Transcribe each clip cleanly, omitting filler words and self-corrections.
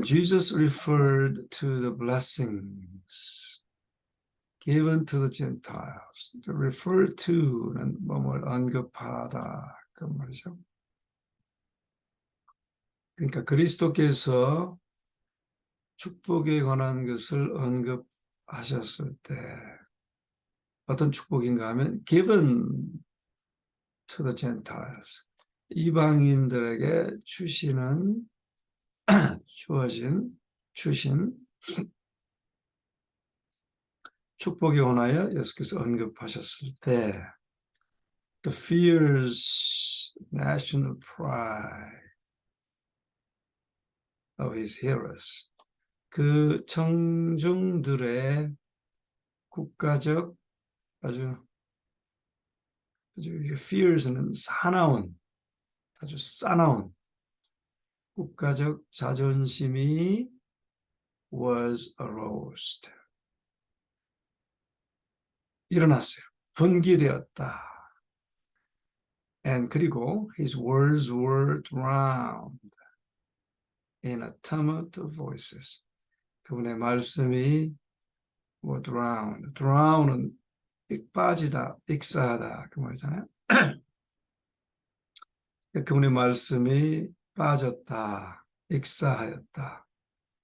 When Jesus referred to the blessings given to the Gentiles, to refer to는 뭐뭘 언급하다 그 말이죠. 그러니까 그리스도께서 축복에 관한 것을 언급하셨을 때 어떤 축복인가 하면 given to the Gentiles, 이방인들에게 주신 축복에 관하여 예수께서 언급하셨을 때 the fierce national pride of his hearers, 그 청중들의 국가적 아주 fierce는 사나운, 아주 싸나운 국가적 자존심이 was aroused, 일어났어요. 분기되었다. And 그리고 his words were drowned in a tumult of voices. 그분의 말씀이 drowned. drown은 빠지다, 익사하다 그 말이잖아요. 그분의 말씀이 빠졌다, 익사하였다.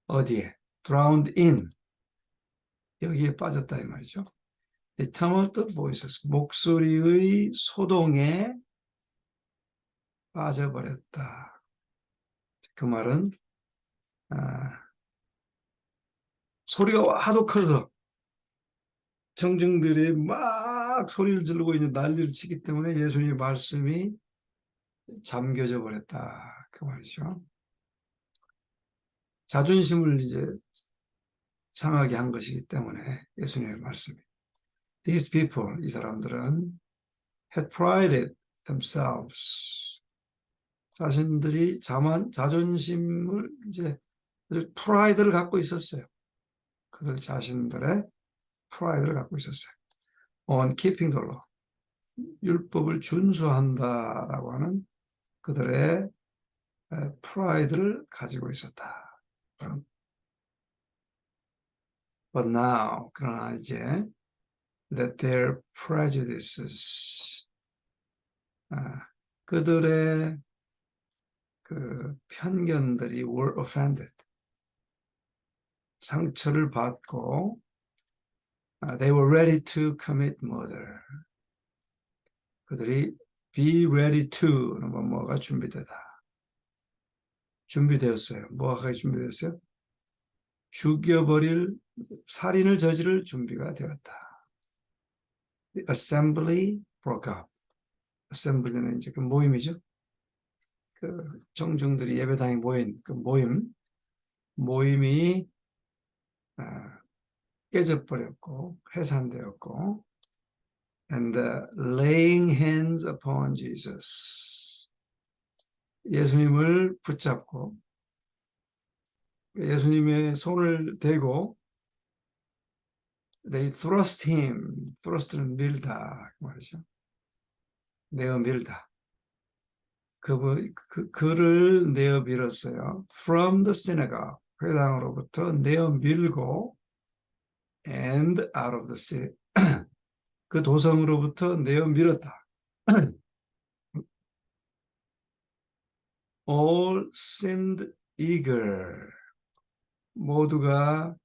어디에? drowned in. 여기에 빠졌다 이 말이죠. A tumult of voices. 목소리의 소동에 빠져버렸다. 그 말은 소리가 하도 커서 청중들이 막 소리를 지르고 있는 난리를 치기 때문에 예수님의 말씀이 잠겨져 버렸다 그 말이죠. 자존심을 이제 상하게 한 것이기 때문에 예수님의 말씀이. These people, 이 사람들은 had prided themselves. 자신들이 자존심을 이제 프라이드를 갖고 있었어요. 그들 자신들의 프라이드를 갖고 있었어요. On keeping the law. 율법을 준수한다라고 하는 그들의 프라이드를 가지고 있었다. But now, 그러나 이제 that their prejudices, 그들의 그 편견들이 were offended, 상처를 받고 they were ready to commit murder. 그들이 be ready to는 뭐가 준비되다. 준비되었어요. 뭐가 준비되었어요? 죽여버릴, 살인을 저지를 준비가 되었다. The assembly broke up. assembly는 이제 그 모임이죠. 그 청중들이 예배당에 모인 그 모임이 깨져버렸고 해산되었고, and laying hands upon Jesus, 예수님을 붙잡고 예수님의 손을 대고 they thrust him, thrust는 밀다 그 말이죠. 내어 밀다. 그를 내어 밀었어요. From the synagogue, 회당으로부터 내어 밀고 and out of the city, 그 도성으로부터 내어 밀었다. All seemed eager. 모두가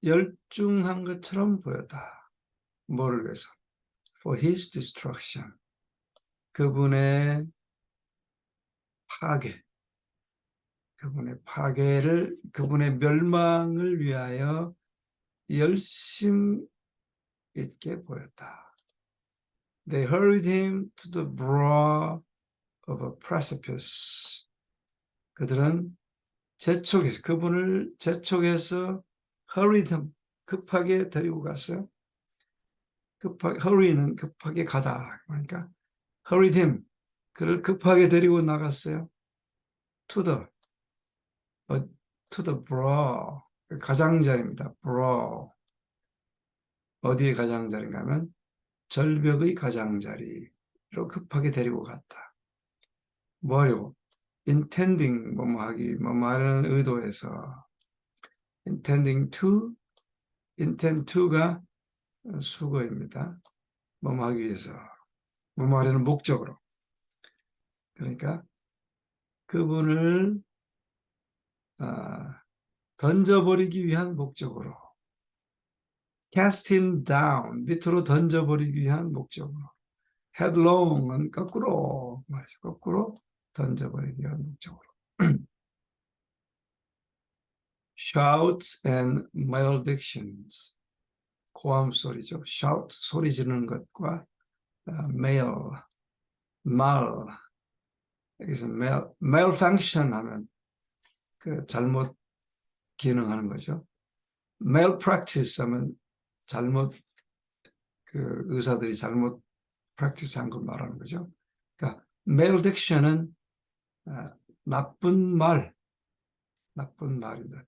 열중한 것처럼 보였다. 뭐를 위해서? For his destruction. 그분의 파괴. 그분의 멸망을 위하여 열심 있게 보였다. They hurried him to the brow of a precipice. 그들은 그분을 재촉해서 hurried him, 급하게 데리고 갔어요. hurry는 급하게 가다. 그러니까 hurried him, 그를 급하게 데리고 나갔어요. to the brow, 가장자리입니다. brow. 어디의 가장자리인가 하면 절벽의 가장자리로 급하게 데리고 갔다. 뭐 하려고? intending 뭐뭐 하기, 뭐뭐 하려는 의도에서 intending to, intend to가 수거입니다. 뭐뭐 하기 위해서, 뭐뭐 하려는 목적으로. 그러니까 그분을 던져버리기 위한 목적으로, cast him down, 밑으로 던져버리기 위한 목적으로, headlong은 거꾸로 말이죠. 거꾸로 던져버리기 위한 목적으로. shouts and maledictions, 고함 소리죠. shout, 소리 지르는 것과 mail, 말, 여기서 malfunction 하면 그 잘못 기능하는 거죠. malpractice 하면 잘못, 그 의사들이 잘못 practice 한 걸 말하는 거죠. 그러니까 malediction은 나쁜 말입니다.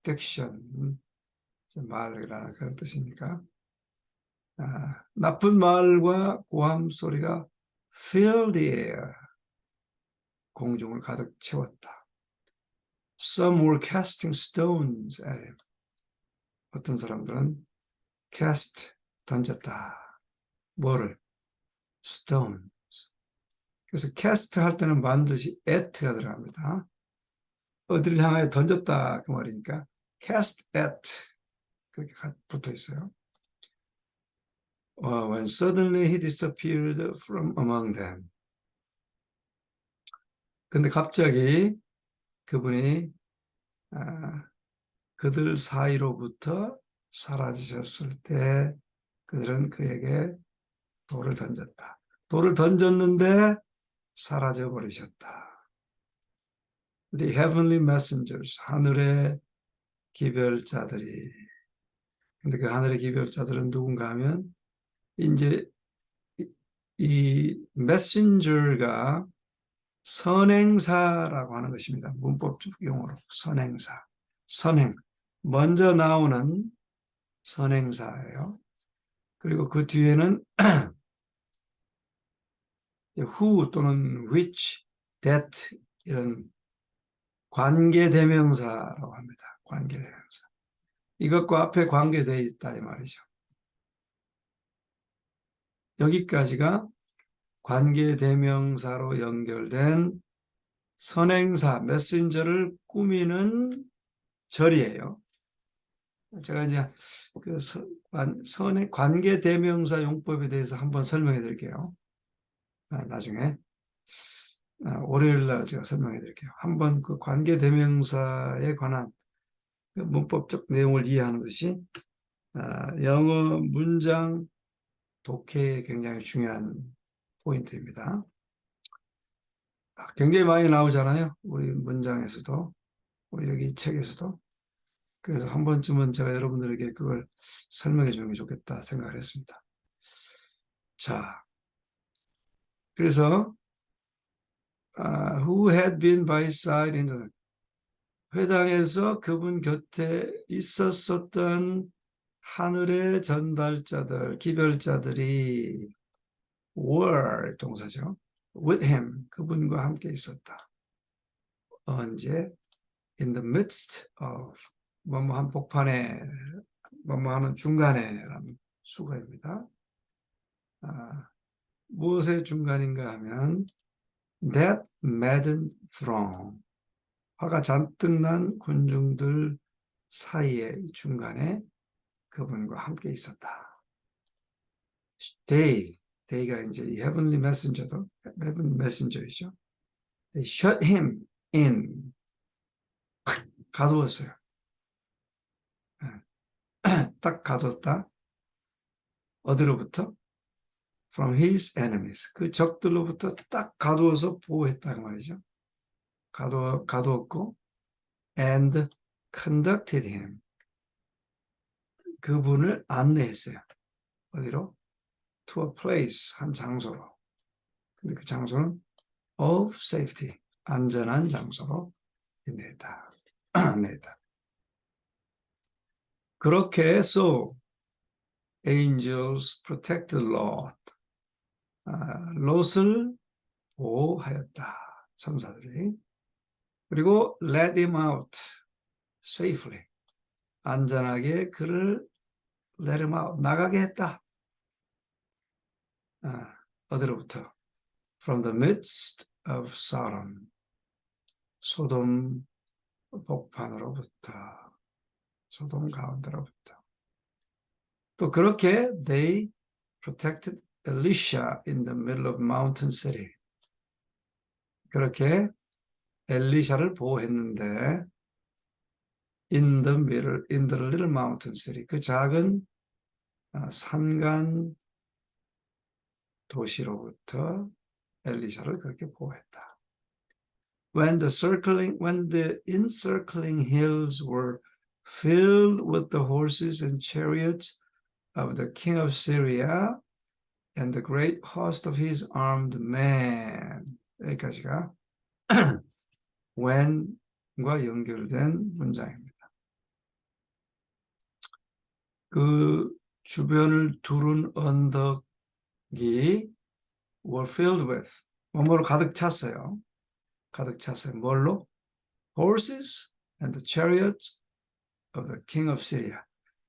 diction, 말이라는 그런 뜻이니까. 나쁜 말과 고함 소리가 fill the air, 공중을 가득 채웠다. Some were casting stones at him. 어떤 사람들은 cast, 던졌다. 뭐를? stones. 그래서 cast 할 때는 반드시 at가 들어갑니다. 어디를 향하여 던졌다 그 말이니까 cast at 그렇게 붙어 있어요. When suddenly he disappeared from among them. 근데 갑자기 그분이 그들 사이로부터 사라지셨을 때 그들은 그에게 돌을 던졌다. 돌을 던졌는데 사라져 버리셨다. The heavenly messengers, 하늘의 기별자들이. 근데 그 하늘의 기별자들은 누군가 하면 이제 이 messenger가 선행사라고 하는 것입니다. 문법적 용어로 선행사. 선행. 먼저 나오는 선행사예요. 그리고 그 뒤에는 who 또는 which, that 이런 관계대명사라고 합니다. 관계대명사. 이것과 앞에 관계되어 있다 이 말이죠. 여기까지가 관계대명사로 연결된 선행사, 메신저를 꾸미는 절이에요. 제가 이제 그 관계대명사 용법에 대해서 한번 설명해 드릴게요. 나중에 월요일 날 제가 설명해 드릴게요. 한번 그 관계대명사에 관한 문법적 내용을 이해하는 것이 영어 문장 독해에 굉장히 중요한 포인트입니다. 굉장히 많이 나오잖아요. 우리 문장에서도, 우리 여기 책에서도. 그래서 한 번쯤은 제가 여러분들에게 그걸 설명해 주는 게 좋겠다 생각을 했습니다. 자, 그래서 who had been by his side in the 회당에서 그분 곁에 있었었던 하늘의 전달자들, 기별자들이 were 동사죠. with him, 그분과 함께 있었다. 언제? in the midst of 뭐뭐한 복판에, 뭐뭐하는 중간에 라는 수거입니다. 무엇의 중간인가 하면 that maddened throng, 화가 잔뜩 난 군중들 사이에 이 중간에 그분과 함께 있었다. They가 이제 이 heavenly messenger도 heavenly messenger이죠. They shut him in, 가두었어요. 딱 가뒀다. 어디로부터? From his enemies. 그 적들로부터 딱 가두어서 보호했다 그 말이죠. 가두었고 and conducted him. 그분을 안내했어요. 어디로? To a place, 한 장소로. 근데 그 장소는 of safety, 안전한 장소로 안내했다. 안내했다. 그렇게 해서 angels protected Lot. 롯을 보호하였다. 천사들이. 그리고 let him out safely. 안전하게 그를 let him out, 나가게 했다. 어디로부터? From the midst of Sodom. 소돔 복판으로부터, 소돔 가운데로부터. 또 그렇게 they protected Elisha in the middle of mountain city. 그렇게 엘리샤를 보호했는데 in the little mountain city. 그 작은 산간 도시로부터 엘리샤를 그렇게 보호했다. When the encircling hills were filled with the horses and chariots of the king of Syria and the great host of his armed men. 여기까지가 when과 연결된 문장입니다. 그 주변을 두른 언덕이 were filled with 뭐뭐로 가득 찼어요. 가득 찼어요. 뭘로? Horses and the chariots of the king of Syria.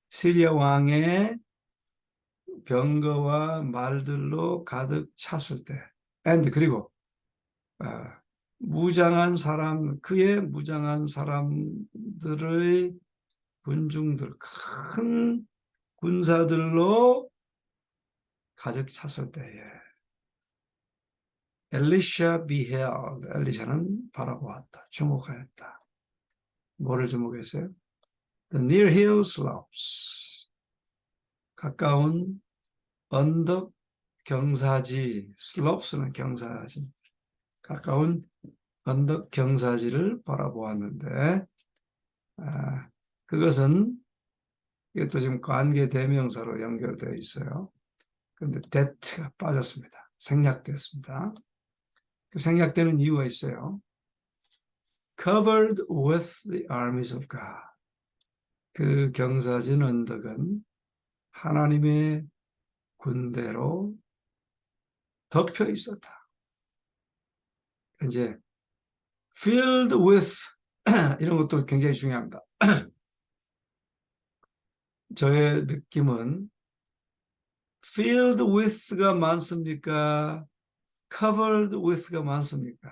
시리아 왕의 병거와 말들로 가득 찼을 때, and 그리고 무장한 사람, 그의 무장한 사람들의 군중들, 큰 군사들로 가득 찼을 때에 엘리샤 beheld, 엘리샤는 바라보았다, 주목하였다. 뭐를 주목했어요? The near hill slopes, 가까운 언덕 경사지, slopes는 경사지, 가까운 언덕 경사지를 바라보았는데 그것은 이것도 지금 관계 대명사로 연결되어 있어요. 그런데 that가 빠졌습니다. 생략되었습니다. 그 생략되는 이유가 있어요. Covered with the armies of God. 그 경사진 언덕은 하나님의 군대로 덮여 있었다. 이제 filled with 이런 것도 굉장히 중요합니다. 저의 느낌은 filled with가 많습니까? covered with가 많습니까?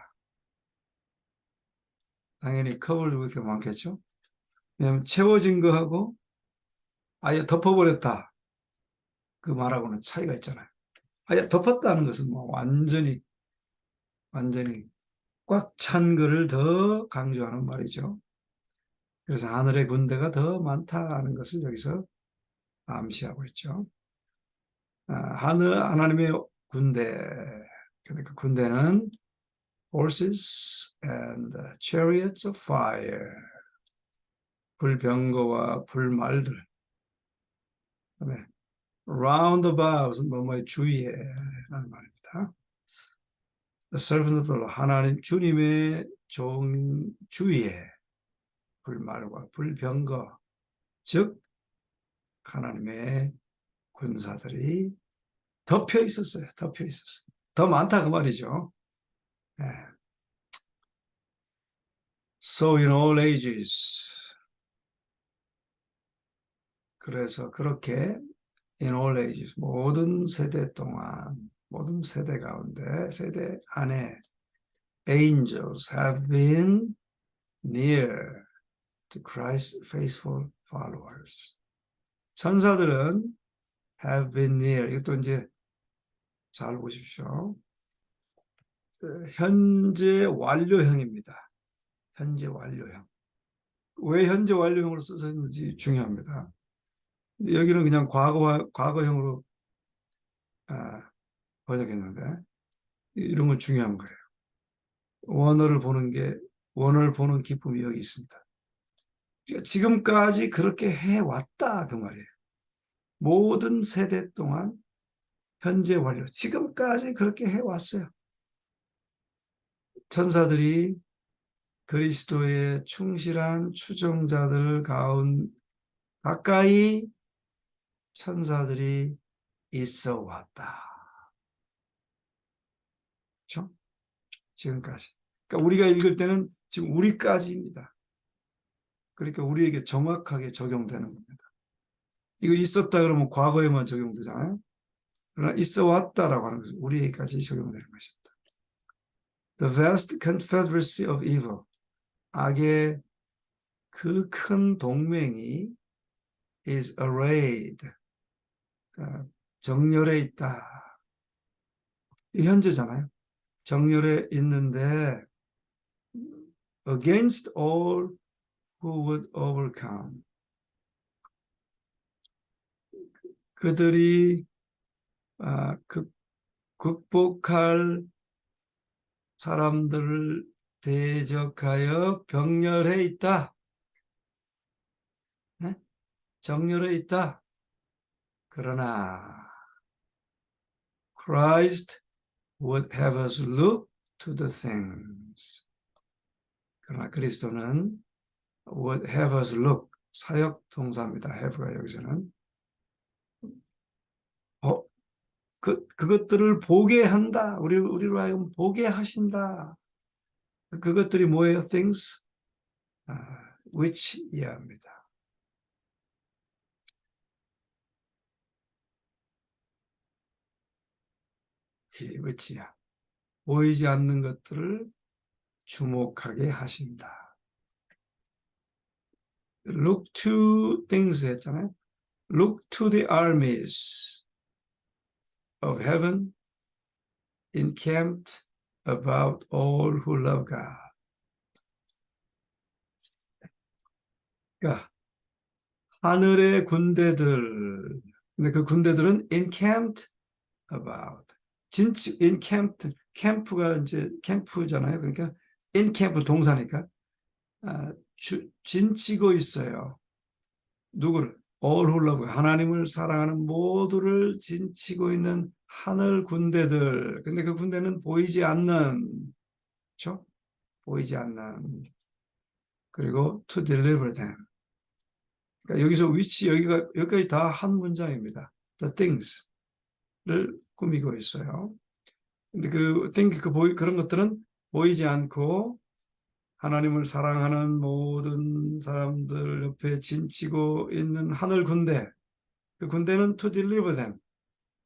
당연히 covered with가 많겠죠. 왜냐하면 채워진 거하고 아예 덮어버렸다, 그 말하고는 차이가 있잖아요. 아예 덮었다는 것은 뭐 완전히 꽉 찬 거를 더 강조하는 말이죠. 그래서 하늘의 군대가 더 많다는 것을 여기서 암시하고 있죠. 하나님의 군대, 그러니까 군대는 horses and chariots of fire, 불병거와 불말들, 그다음에 roundabout은 뭐뭐의 주위에 라는 말입니다. The servant of the Lord, 하나님 주님의 종 주위에 불말과 불병거, 즉 하나님의 군사들이 덮여 있었어요. 덮여 있었어요. 더 많다 그 말이죠. 네. So in all ages, 그래서 그렇게 in all ages, 모든 세대 동안, 모든 세대 가운데, 세대 안에 angels have been near to Christ's faithful followers. 천사들은 have been near, 이것도 이제 잘 보십시오. 현재 완료형입니다. 현재 완료형. 왜 현재 완료형으로 쓰셨는지 중요합니다. 여기는 그냥 과거형으로 번역했는데 이런 건 중요한 거예요. 원어를 보는 기쁨이 여기 있습니다. 지금까지 그렇게 해왔다 그 말이에요. 모든 세대 동안 현재 완료, 지금까지 그렇게 해왔어요. 천사들이 그리스도의 충실한 추종자들 가까이 천사들이 있어 왔다. 그렇죠? 지금까지. 그러니까 우리가 읽을 때는 지금 우리까지입니다. 그러니까 우리에게 정확하게 적용되는 겁니다. 이거 있었다 그러면 과거에만 적용되잖아요. 그러나 있어 왔다라고 하는 것은 우리에게까지 적용되는 것입니다. The vast confederacy of evil. 악의 그 큰 동맹이 is arrayed. 정렬해 있다. 현재잖아요. 정렬해 있는데 against all who would overcome. 그들이 극복할 사람들을 대적하여 병렬해 있다. 네? 정렬해 있다. 그러나 Christ would have us look to the things. 그러나 그리스도는 would have us look. 사역 동사입니다. have가 여기서는. 그것들을 보게 한다. 우리로 하여금 보게 하신다. 그것들이 뭐예요? things which 이해합니다. which야. 보이지 않는 것들을 주목하게 하신다. Look to things 했잖아요. Look to the armies of heaven encamped about all who love God. 그러니까 하늘의 군대들. 근데 그 군대들은 encamped about. encamped. 캠프가 이제 캠프잖아요. 그러니까 encamp 동사니까 진치고 있어요. 누구를? all who love God. 하나님을 사랑하는 모두를 진치고 있는 하늘 군대들. 근데 그 군대는 보이지 않는, 그렇죠? 보이지 않는. 그리고 to deliver them. 그러니까 여기서 위치 여기까지 다 한 문장입니다. The things를 꾸미고 있어요. 근데 그 think 그런 것들은 보이지 않고 하나님을 사랑하는 모든 사람들 옆에 진치고 있는 하늘 군대. 그 군대는 to deliver them.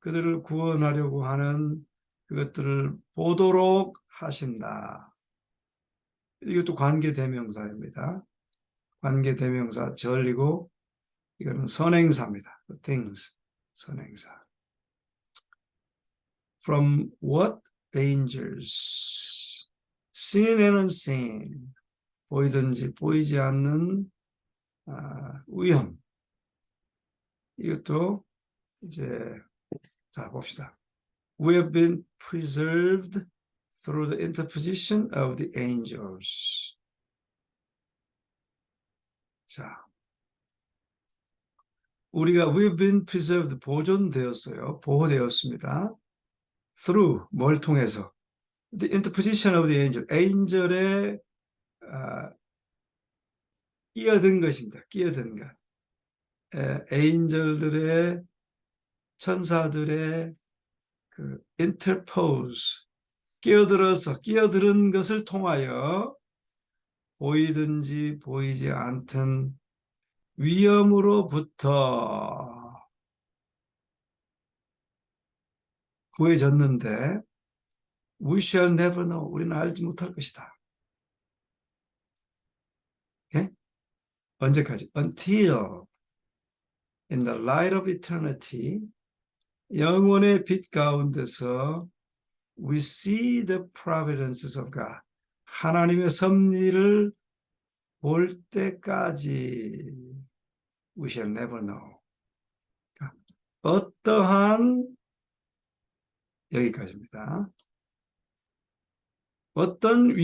그들을 구원하려고 하는 그것들을 보도록 하신다. 이것도 관계대명사입니다. 관계대명사 절이고 이거는 선행사입니다. things, 선행사. From what dangers? seen and unseen. 보이든지 보이지 않는 위험. 이것도 이제 자 봅시다. We have been preserved through the interposition of the angels. 자, 우리가 we've been preserved, 보존되었어요. 보호되었습니다. through, 뭘 통해서? The interposition of the angel, angel의 끼어든 것입니다. 끼어든 것. 에인절들의 천사들의 그 interpose, 끼어들은 것을 통하여 보이든지 보이지 않든 위험으로부터 구해졌는데 we shall never know. 우리는 알지 못할 것이다. Okay? 언제까지? Until in the light of eternity, 영원의 빛 가운데서 we see the providences of God. 하나님의 섭리를 볼 때까지 we shall never know. 어떠한 여기까지입니다. 어떤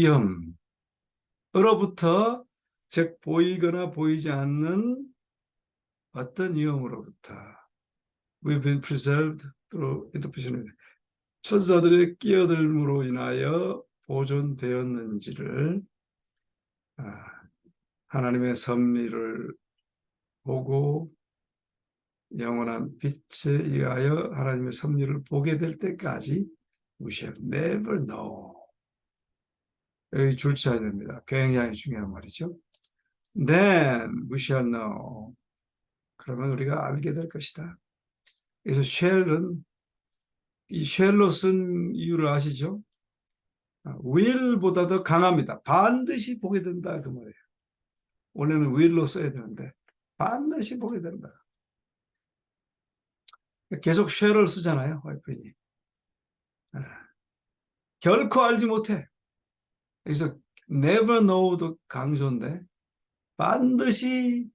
위험으로부터 즉 보이거나 보이지 않는 어떤 위험으로부터 we've been preserved through interposition. 천사들의 끼어들므로 인하여 보존되었는지를 하나님의 섭리를 보고 영원한 빛에 의하여 하나님의 섭리를 보게 될 때까지 we shall never know. 여기 줄 쳐야 됩니다. 굉장히 중요한 말이죠. Then we shall know. 그러면 우리가 알게 될 것이다. 그래서 shall은 이 shall로 쓴 이유를 아시죠? will보다 더 강합니다. 반드시 보게 된다 그 말이에요. 원래는 will로 써야 되는데 반드시 보게 된다. 계속 shall을 쓰잖아요. 와이프니. 결코 알지 못해. 그래서 never know도 강조인데 반드시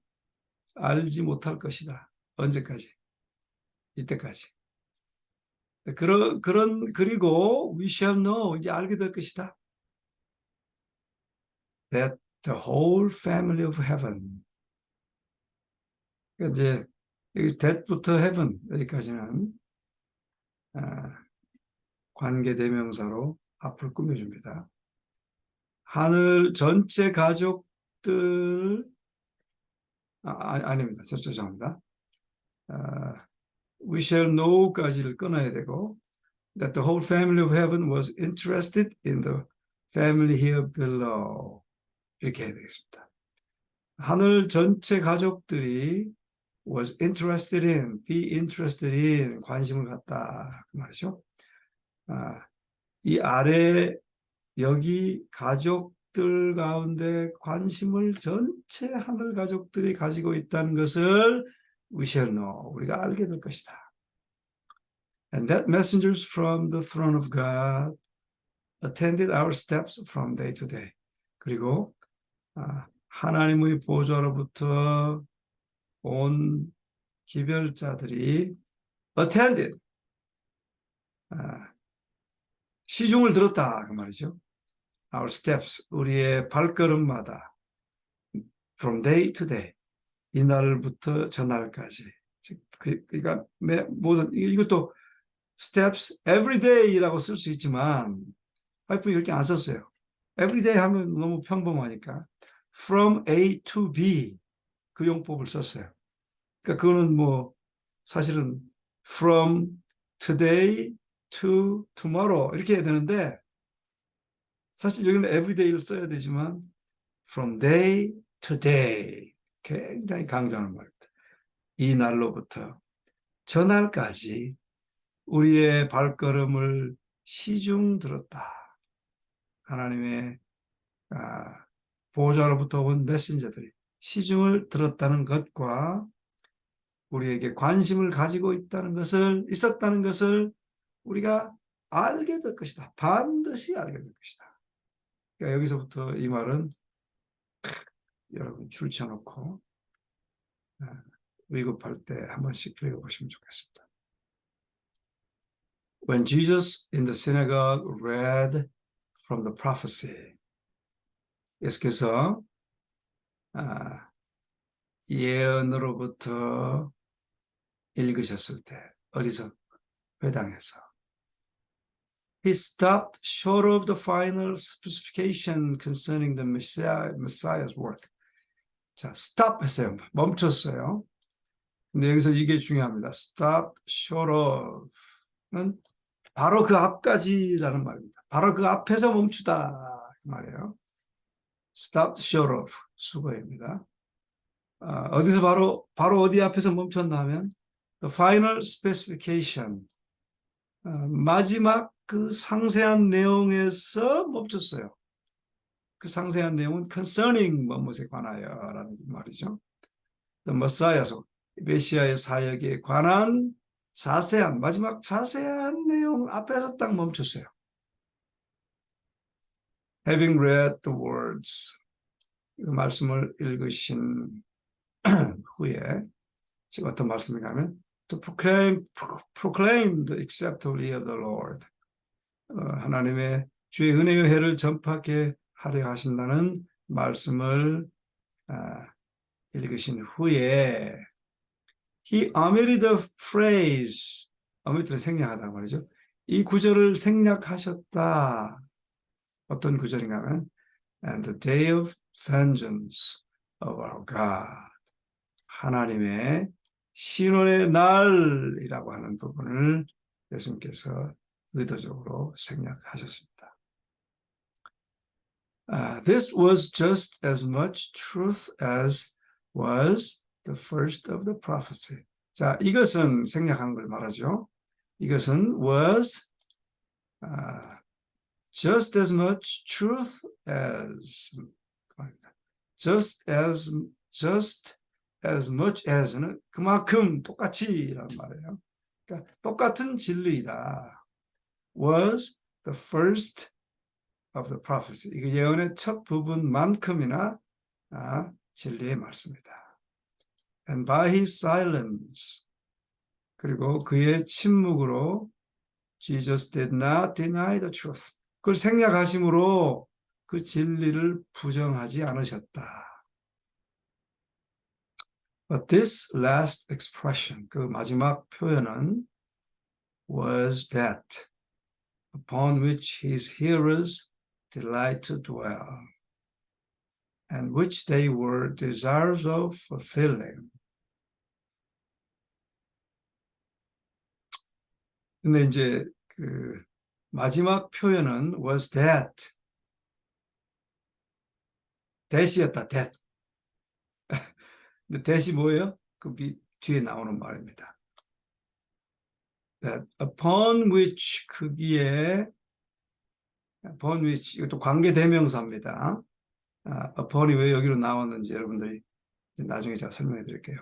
알지 못할 것이다. 언제까지? 이때까지. 그리고 we shall know, 이제 알게 될 것이다. That the whole family of heaven. 이제 여기 that부터 heaven 여기까지는 관계대명사로 앞을 꾸며줍니다. 하늘 전체 가족들 아닙니다. 죄송합니다. We shall know까지를 끊어야 되고 that the whole family of heaven was interested in the family here below. 이렇게 해야 되겠습니다. 하늘 전체 가족들이 was interested in, be interested in, 관심을 갖다 그 말이죠. 이 아래 여기 가족들 가운데 관심을 전체 하늘 가족들이 가지고 있다는 것을 we shall know, 우리가 알게 될 것이다. And that messengers from the throne of God attended our steps from day to day. 그리고 하나님의 보좌로부터 온 기별자들이 attended, 시중을 들었다 그 말이죠. Our steps, 우리의 발걸음마다 from day to day, 이날부터 저날까지. 그러니까 모든 이것도 steps every day라고 쓸 수 있지만 와이프 이렇게 안 썼어요. every day 하면 너무 평범하니까 from A to B 그 용법을 썼어요. 그러니까 그거는 뭐 사실은 from today to tomorrow 이렇게 해야 되는데 사실 여기는 everyday를 써야 되지만 from day to day 굉장히 강조하는 말입니다. 이 날로부터 저날까지 우리의 발걸음을 시중 들었다. 하나님의 보호자로부터 온 메신저들이 시중을 들었다는 것과 우리에게 관심을 가지고 있었다는 것을 우리가 알게 될 것이다. 반드시 알게 될 것이다. 그러니까 여기서부터 이 말은 여러분 줄 쳐놓고 위급할 때 한 번씩 읽어보시면 좋겠습니다. When Jesus in the synagogue read from the prophecy, 예수께서 예언으로부터 읽으셨을 때 어디서? 회당에서. He stopped short of the final specification concerning the Messiah's work. 자, stop 했어요. 멈췄어요. 근데 여기서 이게 중요합니다. stop short of는 바로 그 앞까지라는 말입니다. 바로 그 앞에서 멈추다 그 말이에요. stop short of 수거입니다. 어디서 바로 어디 앞에서 멈췄나 하면 the final specification 마지막 그 상세한 내용에서 멈췄어요. 그 상세한 내용은 concerning 무엇에 관하여라는 말이죠. The Messiah, 메시아의 사역에 관한 마지막 자세한 내용 앞에서 딱 멈췄어요. Having read the words, 그 말씀을 읽으신 후에 지금 어떤 말씀인가 하면 to proclaim the acceptable year of the Lord. 하나님의 주의 은혜의 해를 전파하게 하려 하신다는 말씀을 읽으신 후에 he omitted the phrase, omit를 생략하다 말이죠. 이 구절을 생략하셨다. 어떤 구절인가 하면 and the day of vengeance of our God. 하나님의 신원의 날이라고 하는 부분을 예수님께서 의도적으로 생략하셨습니다. This was just as much truth as was the first of the prophecy. 자, 이것은 생략한 걸 말하죠. 이것은 was just as much truth as just as much as는 그만큼 똑같이라는 말이에요. 그러니까 똑같은 진리이다. Was the first of the prophecy. 이거 예언의 첫 부분만큼이나 진리의 말씀이다. And by his silence, 그리고 그의 침묵으로 Jesus did not deny the truth. 그걸 생략하심으로 그 진리를 부정하지 않으셨다. But this last expression, 그 마지막 표현은 was that upon which his hearers delight to dwell, and which they were desirous of fulfilling. 근데 이제 그 마지막 표현은 was that, that이었다, that. 근데 that이 뭐예요? 그 뒤에 나오는 말입니다. That upon which 크기에 upon which 이것도 관계대명사입니다. upon이 왜 여기로 나왔는지 여러분들이 나중에 제가 설명해 드릴게요.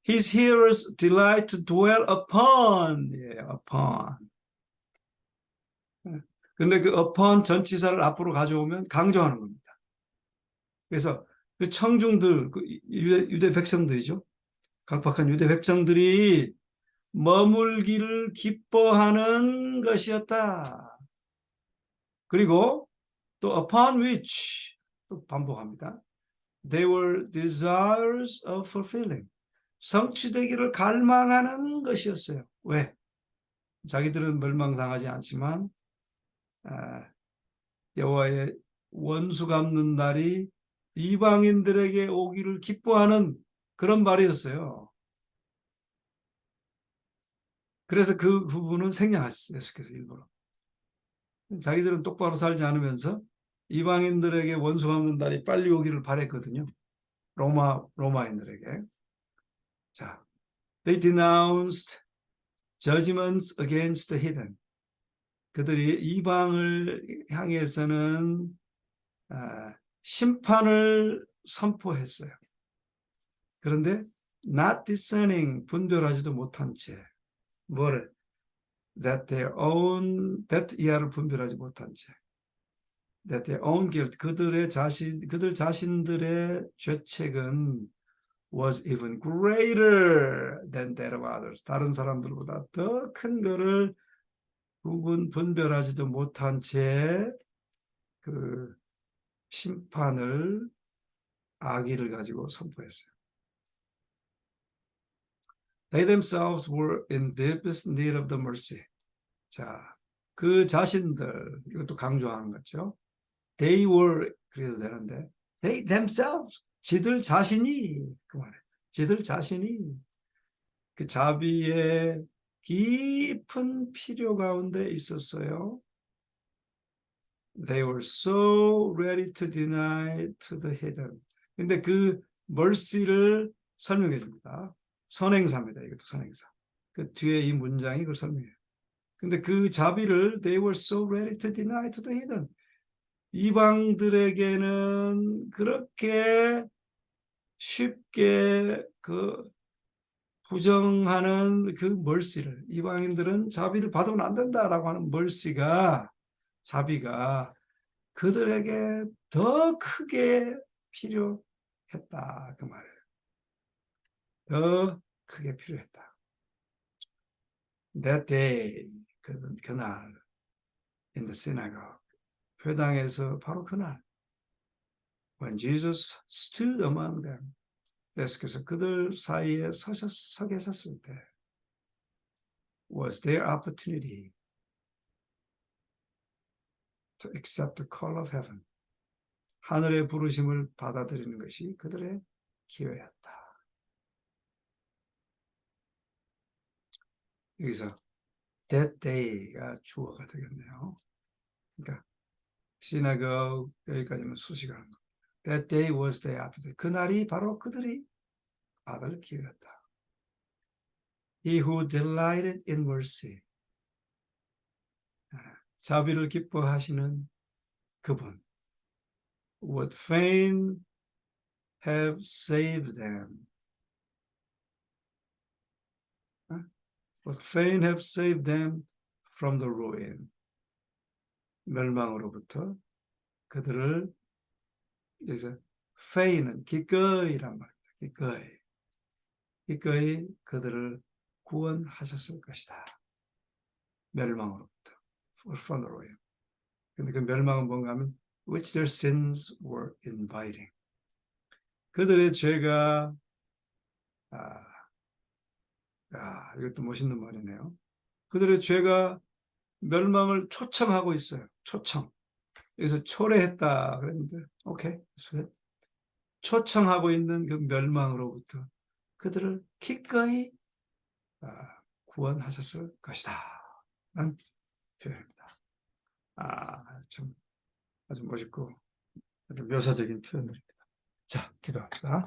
His hearers delight to dwell upon. 예, upon. 근데 그 upon 전치사를 앞으로 가져오면 강조하는 겁니다. 그래서 그 청중들, 그 유대 백성들이죠. 각박한 유대 백성들이 머물기를 기뻐하는 것이었다. 그리고 또 upon which 또 반복합니다. They were desirous of fulfilling. 성취되기를 갈망하는 것이었어요. 왜? 자기들은 멸망당하지 않지만 여호와의 원수 갚는 날이 이방인들에게 오기를 기뻐하는 그런 말이었어요. 그래서 그 부분은 생략하셨어요. 계속해서 일부러. 자기들은 똑바로 살지 않으면서 이방인들에게 원수 갚는 날이 빨리 오기를 바랬거든요. 로마인들에게. 자, they denounced judgments against the heathen. 그들이 이방을 향해서는 심판을 선포했어요. 그런데 not discerning, 분별하지도 못한 채 뭐를 that 이하를 분별하지 못한 채 that their own guilt, 그들 자신들의 죄책은 was even greater than that of others. 다른 사람들보다 더 큰 거를 분별하지도 못한 채 그 심판을 악의를 가지고 선포했어요. They themselves were in deepest need of the mercy. 자, 그 자신들, 이것도 강조하는 거죠. They were, 그래도 되는데, they themselves, 지들 자신이, 그 말이에요. 지들 자신이 그 자비의 깊은 필요 가운데 있었어요. They were so ready to deny to the heathen. 근데 그 mercy를 설명해 줍니다. 선행사입니다. 이것도 선행사. 그 뒤에 이 문장이 그걸 설명해요. 근데 그 자비를 they were so ready to deny to the heathen. 이방들에게는 그렇게 쉽게 그 부정하는 그 mercy를, 이방인들은 자비를 받으면 안 된다라고 하는 자비가 그들에게 더 크게 필요했다. 그 말이에요. 더 크게 필요했다. That day, 그날, in the synagogue, 회당에서 바로 그날, when Jesus stood among them, 예수께서 그들 사이에 서 계셨을 때, was their opportunity to accept the call of heaven. 하늘의 부르심을 받아들이는 것이 그들의 기회였다. 여기서 that day가 주어가 되겠네요. 그러니까 synagogue 여기까지는 수식을 한 겁니다. That day was the day after that. 그날이 바로 그들이 받을 기회였다. He who delighted in mercy. 자비를 기뻐하시는 그분. Would fain have saved them. Would fain have saved them from the ruin. 멸망으로부터 그들을, 그래서 fain은 기꺼이란 말입니다. 기꺼이. 기꺼이 그들을 구원하셨을 것이다. 멸망으로부터. From the ruin. 근데 그 멸망은 뭔가 하면 which their sins were inviting. 그들의 죄가 이것도 멋있는 말이네요. 그들의 죄가 멸망을 초청하고 있어요. 초청. 여기서 초래했다 그랬는데 오케이. 초청하고 있는 그 멸망으로부터 그들을 기꺼이 구원하셨을 것이다 라는 표현입니다. 참 아주 멋있고 아주 묘사적인 표현들입니다. 자, 기도합시다.